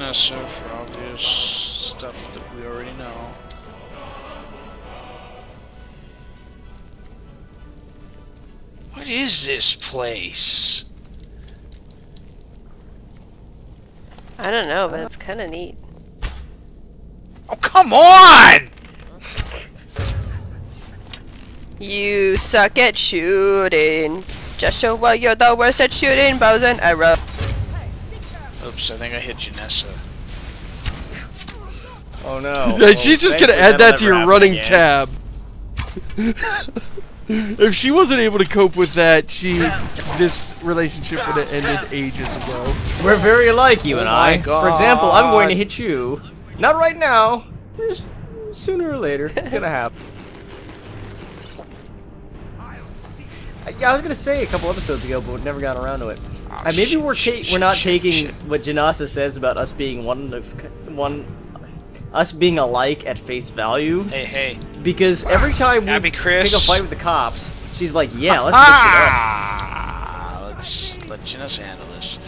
Nessa for obvious stuff that we already know. What is this place? I don't know, but it's kind of neat. Oh, come on! You suck at shooting. Just show why you're the worst at shooting bows and arrows. Oops, I think I hit Janessa. Oh no. Yeah, she's just gonna add that to your running tab. If she wasn't able to cope with that, this relationship would have ended ages ago. We're very alike, you and I. God. For example, I'm going to hit you. Not right now. Just sooner or later, it's gonna happen. Yeah, I was gonna say a couple episodes ago, but we never got around to it. Oh, Maybe we're not taking what Janasa says about us being us being alike at face value. Hey, hey. Because every time we pick a fight with the cops, she's like, "Yeah, let's mix it up." Let's let Janessa handle this.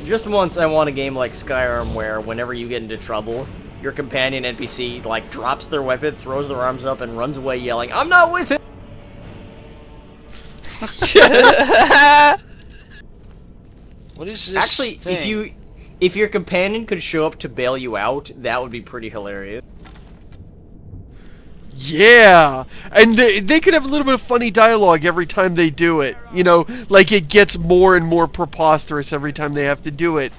Just once, I want a game like Skyrim where whenever you get into trouble, your companion NPC like drops their weapon, throws their arms up, and runs away yelling, "I'm not with him." What is this Actually, thing? if your companion could show up to bail you out, that would be pretty hilarious. Yeah, and they could have a little bit of funny dialogue every time they do it. You know, like it gets more and more preposterous every time they have to do it.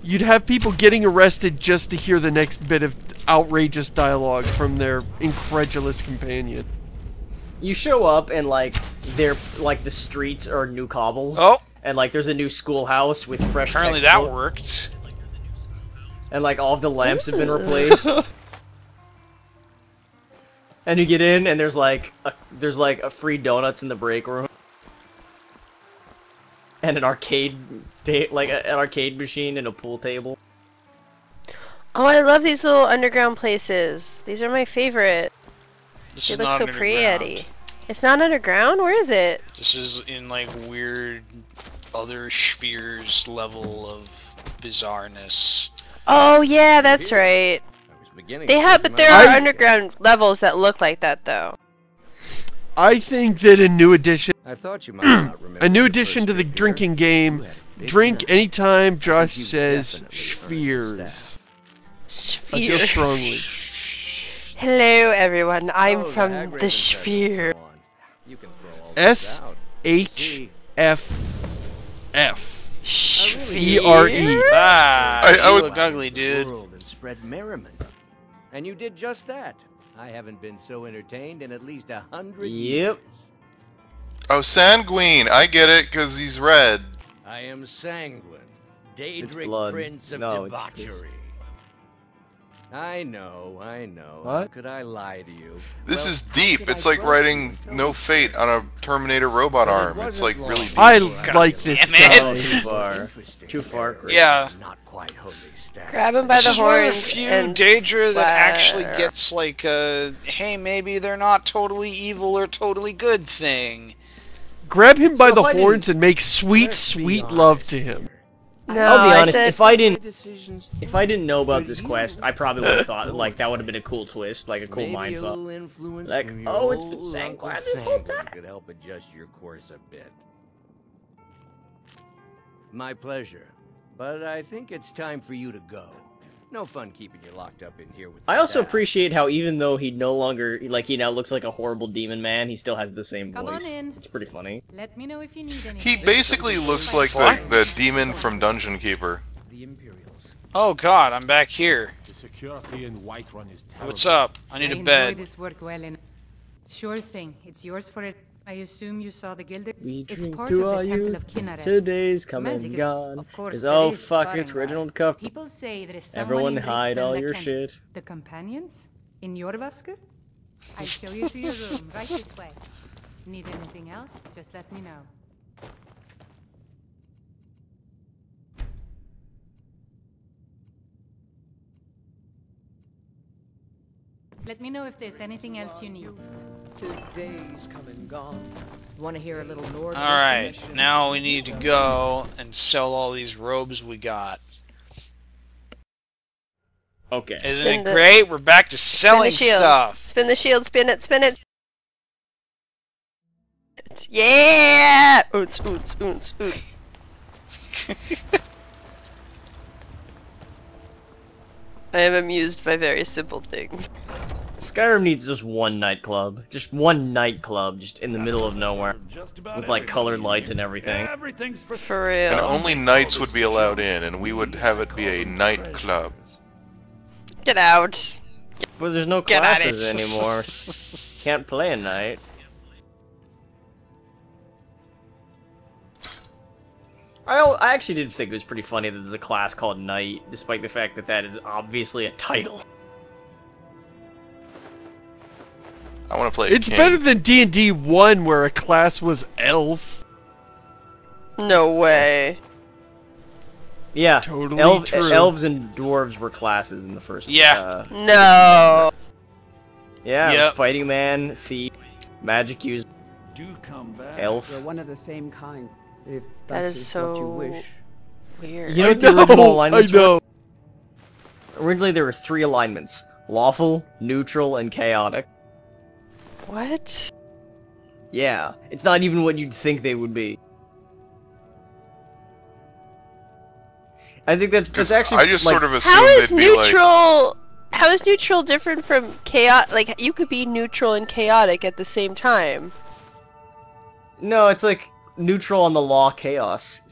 You'd have people getting arrested just to hear the next bit of outrageous dialogue from their incredulous companion. You show up and like the streets are new cobbles. Oh, and like there's a new schoolhouse with fresh. Apparently that worked. And like all of the lamps have been replaced. And you get in and there's like a free donuts in the break room. And an arcade an arcade machine and a pool table. Oh, I love these little underground places. These are my favorite. This They is look not so underground. pretty. It's not underground? Where is it? This is in like weird other Shffere's level of bizarreness. Oh yeah, that's right. But there are underground levels that look like that though. I think that a new addition, I thought you might not remember a new the addition first to the trip drinking here. game, You had a big drink dinner. anytime Josh you've says definitely earned the Shfferes. staff. I feel strongly. Hello everyone, I'm Oh, the from Hag the Raven said Shffere. and so on. You can throw all this out. See, S-H-F-F. Shffere? E-R-E. Ah, I you was- look ugly, dude. world and spread merriment. And you did just that. I haven't been so entertained in at least 100 Yep. years. Oh, Sanguine. I get it, because he's red. I am Sanguine, Daedric blood. Prince of No, it's Debauchery. I know. What? How could I lie to you? This Well, is how deep. could I It's like trust writing you until No we Fate first on a met? Terminator robot But it arm. It's wasn't like long really deep. I before like this damn it. guy. Oh, too far. Interesting Too far. character. Yeah. Not quite wholly stacked. Grab him by This the is one of the horns few and Daedra that actually slap. gets like a, hey, maybe they're not totally evil or totally good thing. Grab him by So the if I horns didn't- and make sweet, Let's be sweet love honest to him. here. No, I'll be I honest, said- if I didn't Decisions know about But this you quest, I probably would have thought know like that would have about been a cool twist, like a cool Maybe mind a fuck. little influence Like, from your oh, it's been old Sanguine Uncle this whole Sanguine time. could help adjust your course a bit. My pleasure. But I think it's time for you to go. No fun keeping you locked up in here with the I also staff. appreciate how even though he no longer he now looks like a horrible demon man, he still has the same Come on voice. in. It's pretty funny. Let me know if you need anything. He basically looks like the demon from Dungeon Keeper. The Imperials. Oh god, I'm back here. The security in Whiterun is terrible. What's up? I need a enjoy bed. this work well enough. Sure thing. It's yours for it. I assume you saw the gilded. We It's drink part to of our the Temple youth. of Kinneret. Today's come Magic and is- gone. of course, Is there oh is fuck, sparring it's around. original cuff. People say there is someone Everyone in hide Riften all that your can- shit. The companions in your Vasker? I'll show you to your room right this way. Need anything else? Just let me know. Let me know if there's anything else you need. Today's come and gone. Want to hear a little lore? Alright, now we need to go and sell all these robes we got. Okay. Isn't it great? We're back to selling stuff. Spin the shield, spin it, spin it. Yeah! Oots, oots, oots, oots. I am amused by very simple things. Skyrim needs just one nightclub. Just one nightclub, just in the middle of nowhere. With, like, colored lights and everything. For real. And only knights would be allowed in, and we would have it be a nightclub. Get out. But there's no Get at classes it. anymore. Can't play a knight. I actually did think it was pretty funny that there's a class called Knight, despite the fact that that is obviously a title. I want to play. It's better than D&D 1, where a class was elf. No way. Yeah, Totally true. elves and dwarves were classes in the first. Yeah. No. Yeah, it Yep. was fighting man, thief, magic user, Do come back. elf. We're one of the same kind, if That is what you so wish. weird. You know I what the know, original alignments I know. were? Originally there were 3 alignments: lawful, neutral, and chaotic. What? Yeah, it's not even what you'd think they would be. I think that's actually. I just like, sort of assumed How is they'd be like. neutral? How is neutral different from chaotic? Like, you could be neutral and chaotic at the same time. No, it's like neutral on the law chaos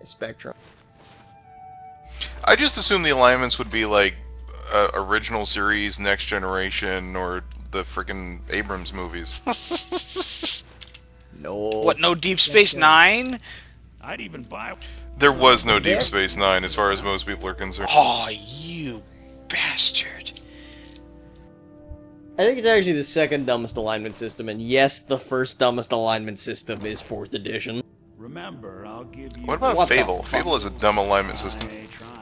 spectrum. I just assumed the alignments would be like original series, Next Generation, or the freaking Abrams movies. No. What, no Deep Space Nine? I'd even buy. There was no Deep Space Nine, as far as most people are concerned. Oh, you bastard. I think it's actually the second dumbest alignment system, and yes, the first dumbest alignment system is 4th edition. Remember, I'll give you. What about What the Fable? fuck? Fable is a dumb alignment system. Trying.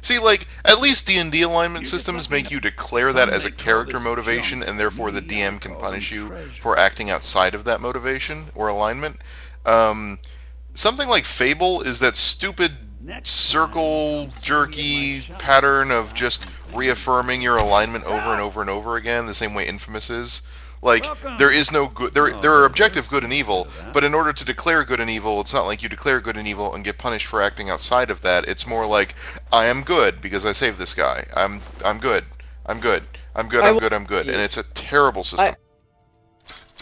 See, like, at least D&D alignment systems make you declare that as a character motivation, and therefore the DM can punish you for acting outside of that motivation or alignment. Something like Fable is that stupid circle jerky pattern of just reaffirming your alignment over and over and over again, the same way Infamous is. Like, there is no good. There are objective good and evil, but in order to declare good and evil, it's not like you declare good and evil and get punished for acting outside of that. It's more like, I am good because I saved this guy. I'm good. I'm good. I'm good. I'm good. I'm good. And it's a terrible system.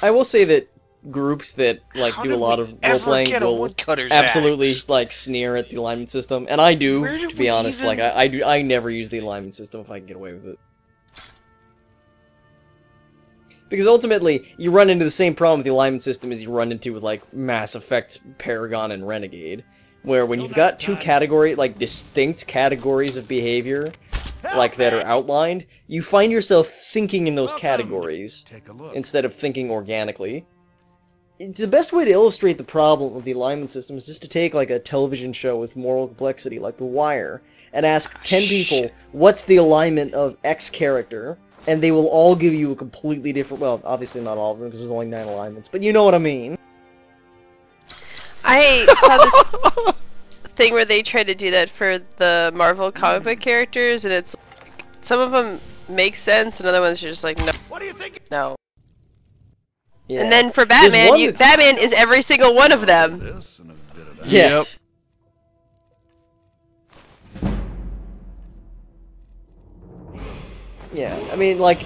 I will say that groups that like How do did a lot we of ever role-playing get a will woodcutter's absolutely axe? like sneer at the alignment system, and I do, Where did to we be honest. even- Like I never use the alignment system if I can get away with it. Because ultimately, you run into the same problem with the alignment system as you run into with, like, Mass Effect, Paragon, and Renegade. Where when you've got two distinct categories of behavior, like, that are outlined, you find yourself thinking in those categories, Take a look. instead of thinking organically. The best way to illustrate the problem of the alignment system is just to take, like, a television show with moral complexity, like The Wire, and ask 10 people, what's the alignment of X character? And they will all give you a completely different... Well, obviously not all of them, because there's only 9 alignments, but you know what I mean. I saw this thing where they tried to do that for the Marvel comic book characters, and it's like, some of them make sense, and other ones are just like, no. What do you think? No. Yeah. And then for There's Batman, one that's- Batman is every single one of them. This and a bit of that. Yes. Yeah, I mean, like,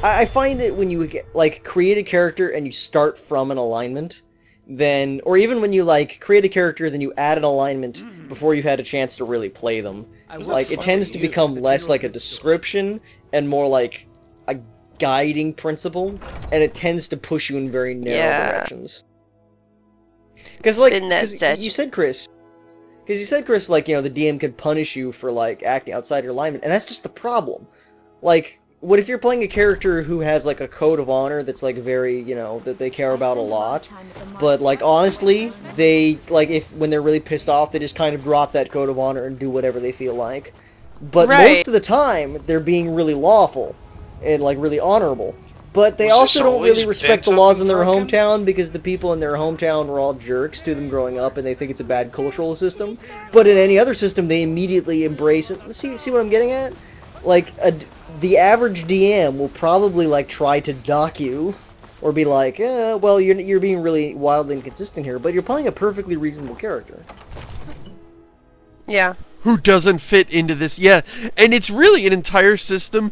I find that when you get, like, create a character and you start from an alignment, then, or even when you, like, create a character, then you add an alignment before you've had a chance to really play them, like, it tends to become less like a description and more like a guiding principle, and it tends to push you in very narrow directions. Because, like, Spin that 'cause statue. you said, Chris, like, you know, the DM can punish you for, like, acting outside your alignment, and that's just the problem. Like, what if you're playing a character who has, like, a code of honor that's, like, very, you know, that they care about a lot, but, like, honestly, they, like, when they're really pissed off, they just kind of drop that code of honor and do whatever they feel like. But Right. most of the time, they're being really lawful and, like, really honorable. But they Was also this don't really always respect the bent up laws and in their broken? hometown because the people in their hometown were all jerks to them growing up and they think it's a bad cultural system. But in any other system, they immediately embrace it. See what I'm getting at? Like, the average DM will probably, like, try to dock you or be like, well, you're being really wildly inconsistent here, but you're playing a perfectly reasonable character. Yeah. Who doesn't fit into this? Yeah, and it's really an entire system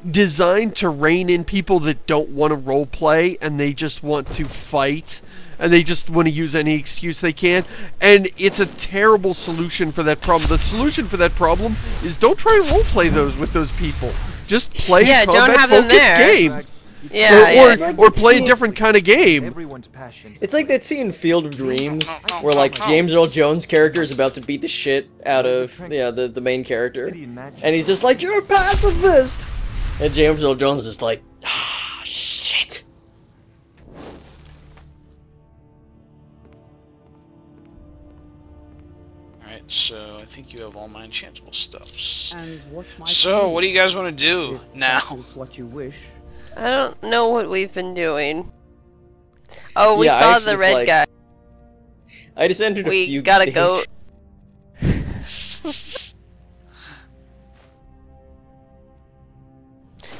designed to rein in people that don't want to role play and they just want to fight and they just want to use any excuse they can. And it's a terrible solution for that problem. The solution for that problem is don't try and role play with those people. Just play a don't have them combat-focused there. game. Yeah, or play a different kind of game. It's like that scene in Field of Dreams where like James Earl Jones' character is about to beat the shit out of the main character, and he's just like, "You're a pacifist," and James Earl Jones is like, "Ah, shit." Alright, so I think you have all my enchantable stuffs. And what's my So, what do you guys want to do now? Is what you wish. I don't know what we've been doing. Oh, we Yeah, I saw actually the just, red like, guy. I just entered a We fugue got a stage. goat.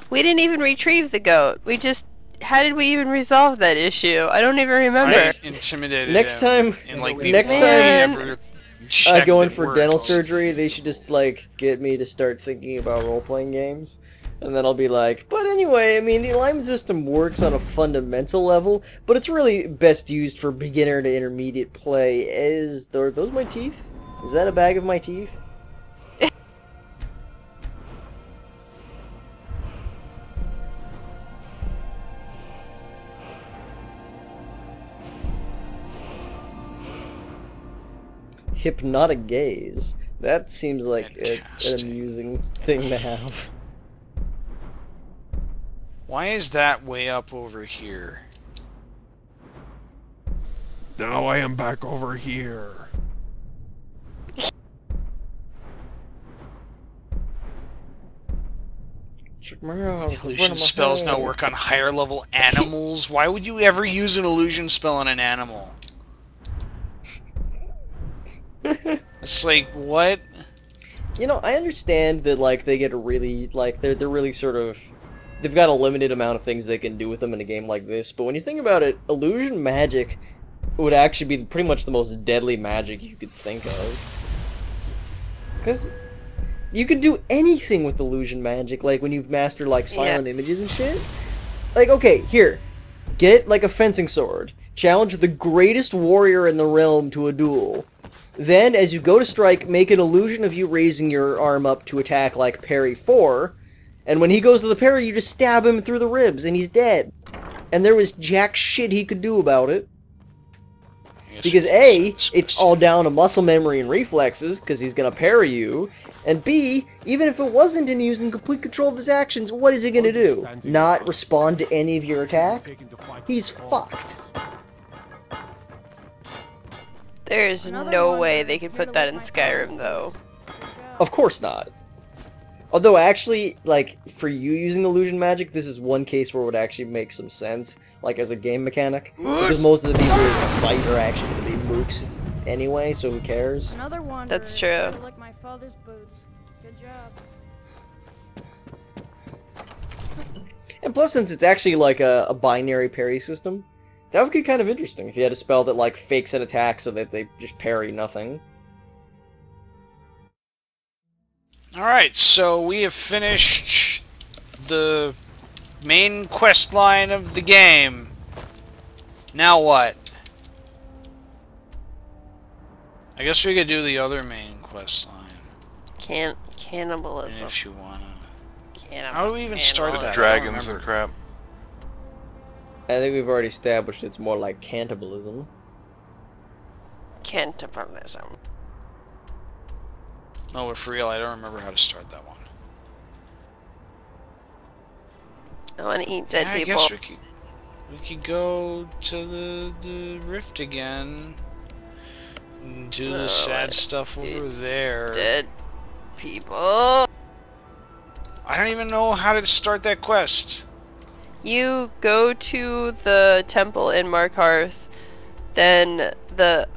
We didn't even retrieve the goat. We just... How did we even resolve that issue? I don't even remember. I intimidated Next him. time, And like the next only time ever I checked go in it for worked. dental surgery, they should just like get me to start thinking about role-playing games. And then I'll be like, but anyway, I mean, the alignment system works on a fundamental level, but it's really best used for beginner to intermediate play. Are those my teeth? Is that a bag of my teeth? Hypnotic gaze. That seems like an amusing thing to have. Why is that way up over here? Now I am back over here. Illusion spells now work on higher level animals. Why would you ever use an illusion spell on an animal? It's like, what? You know, I understand that like they get a really like they're really sort of they've got a limited amount of things they can do with them in a game like this, but when you think about it, illusion magic would actually be pretty much the most deadly magic you could think of. Because you can do anything with illusion magic, like when you've mastered like silent images and shit. Like, okay, here, get like a fencing sword, challenge the greatest warrior in the realm to a duel. Then, as you go to strike, make an illusion of you raising your arm up to attack like parry 4, and when he goes to the parry, you just stab him through the ribs, and he's dead. And there was jack shit he could do about it. Because A, it's all down to muscle memory and reflexes, because he's gonna parry you, and B, even if it wasn't in using complete control of his actions, what is he gonna do? Not respond to any of your attacks? He's fucked. There's no way they could put that in Skyrim, though. Of course not. Although, actually, like, for you using illusion magic, this is one case where it would actually make some sense, like, as a game mechanic. Because most of the people in the fight are actually going to be mooks anyway, so who cares? That's true. Like my father's boots. Good job. And plus, since it's actually, like, a binary parry system, that would be kind of interesting if you had a spell that, like, fakes an attack so that they just parry nothing. Alright, so we have finished the main quest line of the game. Now what? I guess we could do the other main quest line. Cannibalism. If you wanna. Cannibalism. How do we even start that? Dragons and crap. I think we've already established it's more like cannibalism. Cannibalism. No, but for real, I don't remember how to start that one. I want to eat dead I people. guess we could go to the rift again. And do the sad stuff over there. Dead people. I don't even know how to start that quest. You go to the temple in Markarth, then the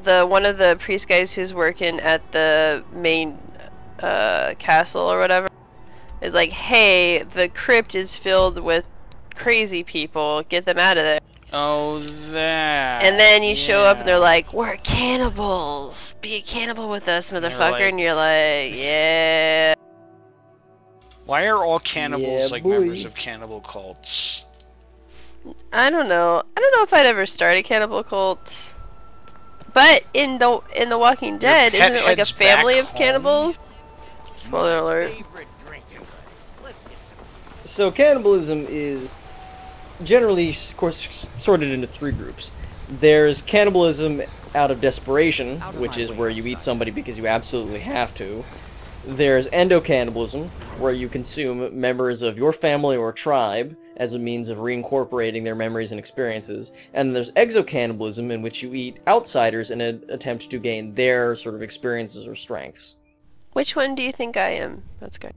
one of the priest guys who's working at the main castle or whatever is like, hey, the crypt is filled with crazy people, get them out of there. Oh, that. And then you show up and they're like, we're cannibals, be a cannibal with us, motherfucker. Like, and you're like, yeah. Why are all cannibals Yeah, like boy. members of cannibal cults? I don't know if I'd ever start a cannibal cult. But in the Walking Dead, pet isn't it like a heads family back of home? cannibals? Spoiler alert. So cannibalism is generally, of course, sorted into 3 groups. There's cannibalism out of desperation, which is where you eat somebody because you absolutely have to. There's endocannibalism, where you consume members of your family or tribe as a means of reincorporating their memories and experiences. And there's exocannibalism, in which you eat outsiders in an attempt to gain their sort of experiences or strengths. Which one do you think I am? That's good.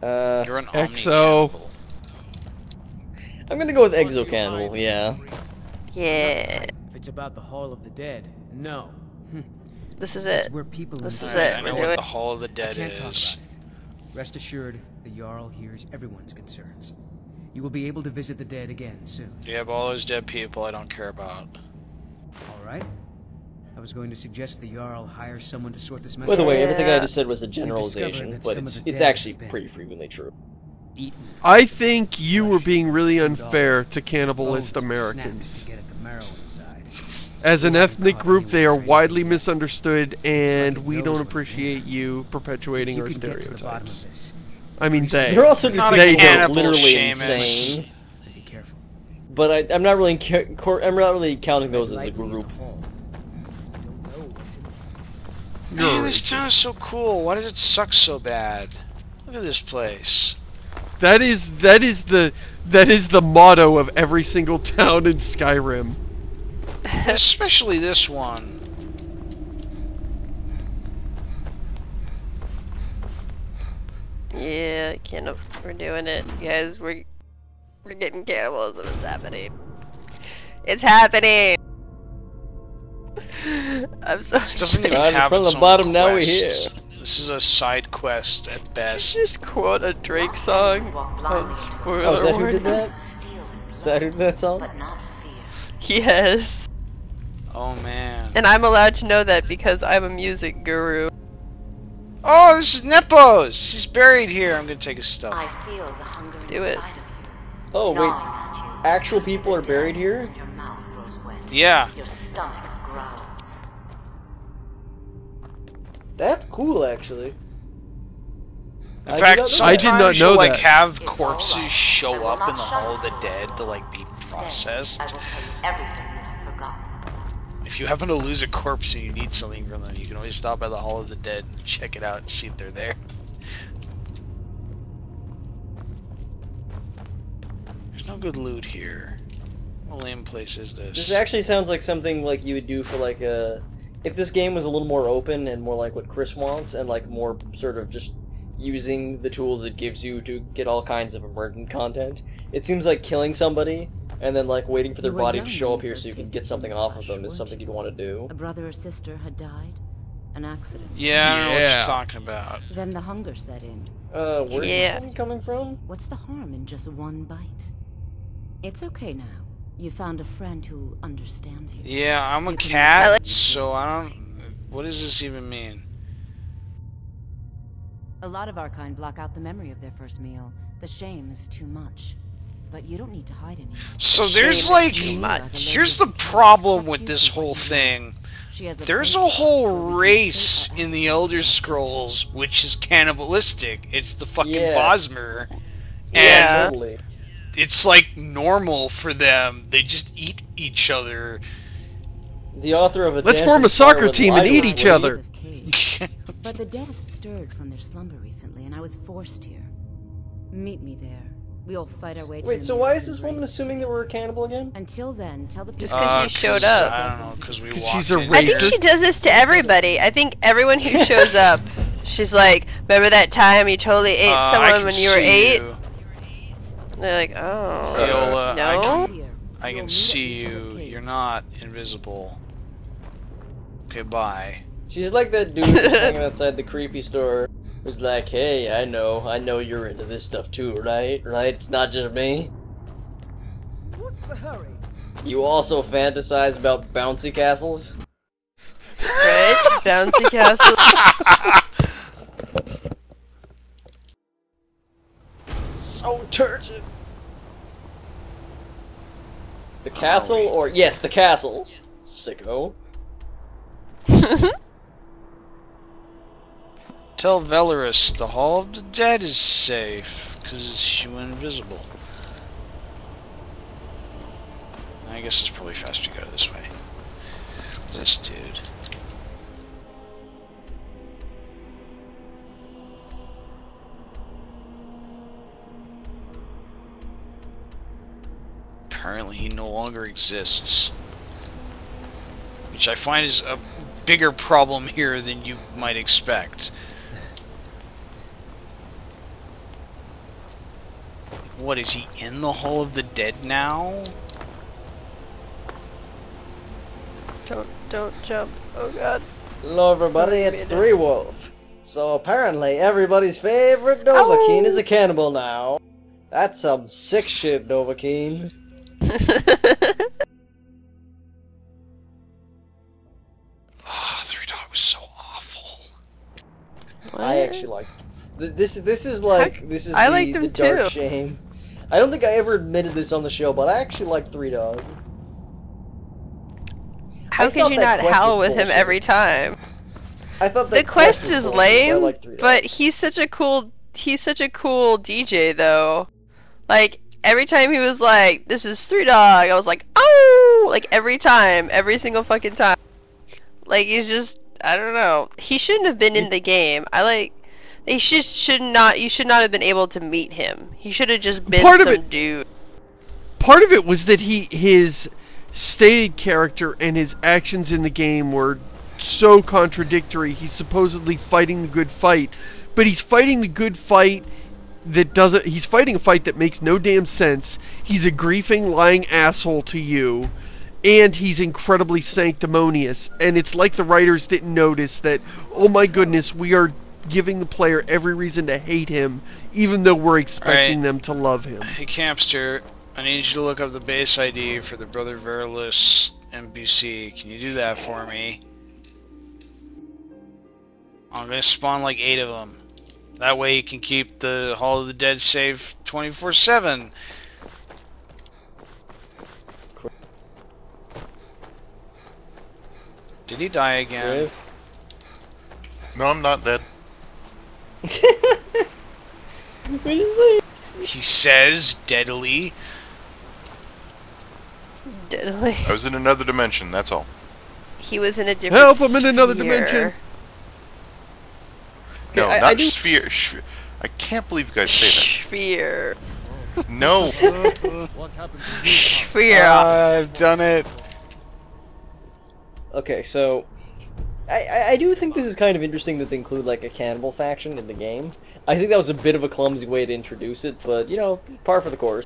You're an Exo. omni-cannibal. I'm gonna go with exocannibal, yeah. Yeah. If it's about the Hall of the Dead, no. This is It's it. where people This is inside it. I We're know doing what it. the Hall of the I Dead can't talk is. about it. Rest assured, the Jarl hears everyone's concerns. You will be able to visit the dead again soon. You have all those dead people I don't care about. All right. I was going to suggest the Jarl hire someone to sort this mess By the out. way, everything I Yeah. just said was a discovered generalization, that but some of it's the it's dead actually have been pretty frequently true. Eaten. I think you were being really Flesh unfair off. to cannibalist Bones snapped Americans. to get at the marrow inside. As an You haven't ethnic caught group, they are anyone widely crazy. misunderstood, It's like and it we knows don't what it appreciate wants. you perpetuating If you our can get to the bottom stereotypes. of this, I mean, they. They're also just Not a people that are cannibal, literally Seamus. insane. be careful. But I'm not really I'm not really counting those as a Lightly in the group. hall. You don't know what's in Man, this town is so cool. Why does it suck so bad? Look at this place. That is the motto of every single town in Skyrim. Especially this one. Yeah, we're doing it, guys. We're getting cannibalism. It's happening. It's happening. I'm sorry. This doesn't even Right, have from its the own bottom, now we're quest. here. This is a side quest at best. Just quote a Drake song on spoiler Oh, is that who warning. did that? Is that who did that song? Yes. Oh man. And I'm allowed to know that because I'm a music guru. Oh, this is Nepos! He's buried here. I'm gonna take his stuff. I feel the hunger Do it. inside of you. Oh, wait. Gnawing at you. Actual You people sit are buried down here? and your mouth grows wet. Yeah. Your stomach growls. That's cool, actually. In fact, I did not sometimes know you'll like that. have It's corpses alright. I show will up not in the shut Hall of the the Dead door. to like be Instead, processed. I will tell you everything you have forgotten. If you happen to lose a corpse and you need something from them, you can always stop by the Hall of the Dead and check it out and see if they're there. There's no good loot here. What lame place is this? This actually sounds like something like you would do for like a... If this game was a little more open and more like what Chris wants, and like more sort of just using the tools it gives you to get all kinds of emergent content, it seems like killing somebody and then like waiting for their You were body young to show when up you here first so you can tasted get something human off of flesh, them is weren't something you? you'd want to do. A brother or sister had died? An accident? Yeah, I don't know what Yeah. you're talking about. Then the hunger set in. Where's Yeah. this coming from? What's the harm in just one bite? It's okay now. You found a friend who understands you. Yeah, I'm a You can- cat, so I don't... What does this even mean? A lot of our kind block out the memory of their first meal. The shame is too much. But you don't need to hide anymore. So there's Shame like... too much. Here's the problem with this whole thing. She has There's a place whole where we can race save her in the Elder Scrolls which is cannibalistic. It's the fucking Yeah. Bosmer. Yeah. And Totally. it's like normal for them. They just eat each other. The author of a Let's Dancing form a soccer Fire with team and Light eat was each Woody. other. of cave. But the dead have stirred from their slumber recently, and I was forced here. Meet me there. We'll fight our way to Wait, the so why is nearest this woman embrace. assuming that we're a cannibal again? Until then, tell the people. Just 'cause you showed up. I don't know, because we 'Cause walked she's a in I think here. she does this to everybody. I think everyone who shows up, she's like, remember that time you totally ate I someone can when you were see 8? you. They're like, oh, Viola, no. I can see you. You're not invisible. Okay, bye. She's like that dude who's hanging outside the creepy store. Who's like, hey, I know you're into this stuff too, right? Right? It's not just me. What's the hurry? You also fantasize about bouncy castles? Right? Bouncy castle. So turgid. The castle, or yes, the castle. Sicko. Tell Velarus the Hall of the Dead is safe, because she went invisible. I guess it's probably faster to go this way. This dude. Apparently he no longer exists. Which I find is a bigger problem here than you might expect. What, is he in the Hall of the Dead now? Don't jump. Oh god. Hello everybody, it's Three Wolf. So apparently everybody's favorite Dovahkiin is a cannibal now. That's some sick shit, Dovahkiin. Three Dog was so awful. I actually like this is like this is I liked the him dark too. shame. I don't think I ever admitted this on the show, but I actually like Three Dog. How could you not howl with him every time? I thought the quest is lame, but he's such a cool DJ though. Like every time he was like, "This is Three Dog," I was like, "Oh!" Like every time, every single fucking time. Like he's just, I don't know. He shouldn't have been in the game. You should not have been able to meet him. He should have just been some dude. Part of it was that his stated character and his actions in the game were so contradictory. He's supposedly fighting the good fight, but he's fighting the good fight that doesn't. He's fighting a fight that makes no damn sense. He's a griefing, lying asshole to you, and he's incredibly sanctimonious. And it's like the writers didn't notice that. Oh my goodness, we are giving the player every reason to hate him, even though we're expecting them to love him. Hey Campster, I need you to look up the base ID for the Brother Verilus NPC. Can you do that for me? I'm gonna spawn like 8 of them. That way you can keep the Hall of the Dead safe 24/7. Did he die again? No, I'm not dead. He says deadly. Deadly. I was in another dimension, that's all. He was in a different Help, I'm in another dimension. No, Okay, not Shffere. I can't believe you guys say Shffere. that. No. Shffere. I've done it. Okay, so I do think this is kind of interesting that they include like a cannibal faction in the game. I think that was a bit of a clumsy way to introduce it, but you know, par for the course.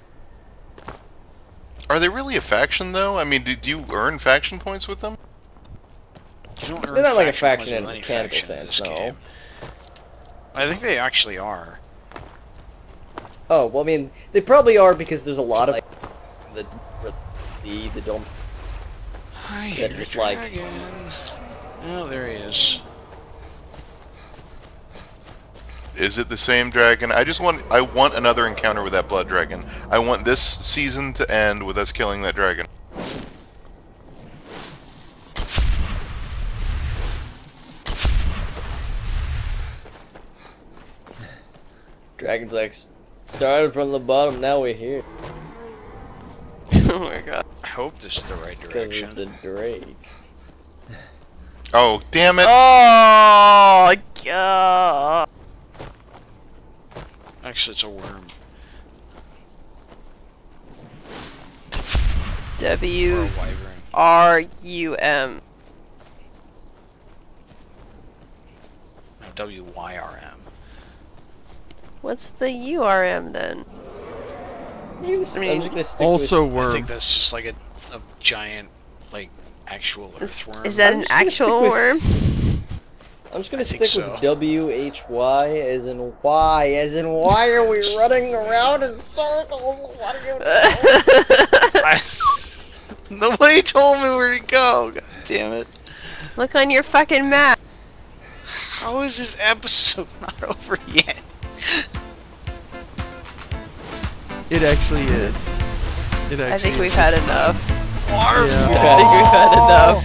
Are they really a faction, though? I mean, do you earn faction points with them? You don't earn They're not like a faction faction in points with a any cannibal faction in sense, this no. game. I think they actually are. Oh, well, I mean, they probably are because there's a lot of like, the don't. I That hear just a like. dragon. Oh, there he is. Is it the same dragon? I want another encounter with that blood dragon. I want this season to end with us killing that dragon. Dragon's like, started from the bottom, now we're here. Oh my god. I hope this is the right Because direction. it's a Drake. Oh, damn it! Oh god. Actually, it's a worm. Or a wyvern. WRUM. No, WYRM. What's the URM then? I'm just gonna stick Also with... worm. I think that's just like a giant, like, actual earthworm. Is that an actual worm? I'm just gonna think stick so. with WHY as in why, why are we running around in circles? What are you doing? Nobody told me where to go. God damn it! Look on your fucking map. How is this episode not over yet? It actually is. I think we've had enough. Waterfall. I think we've had enough.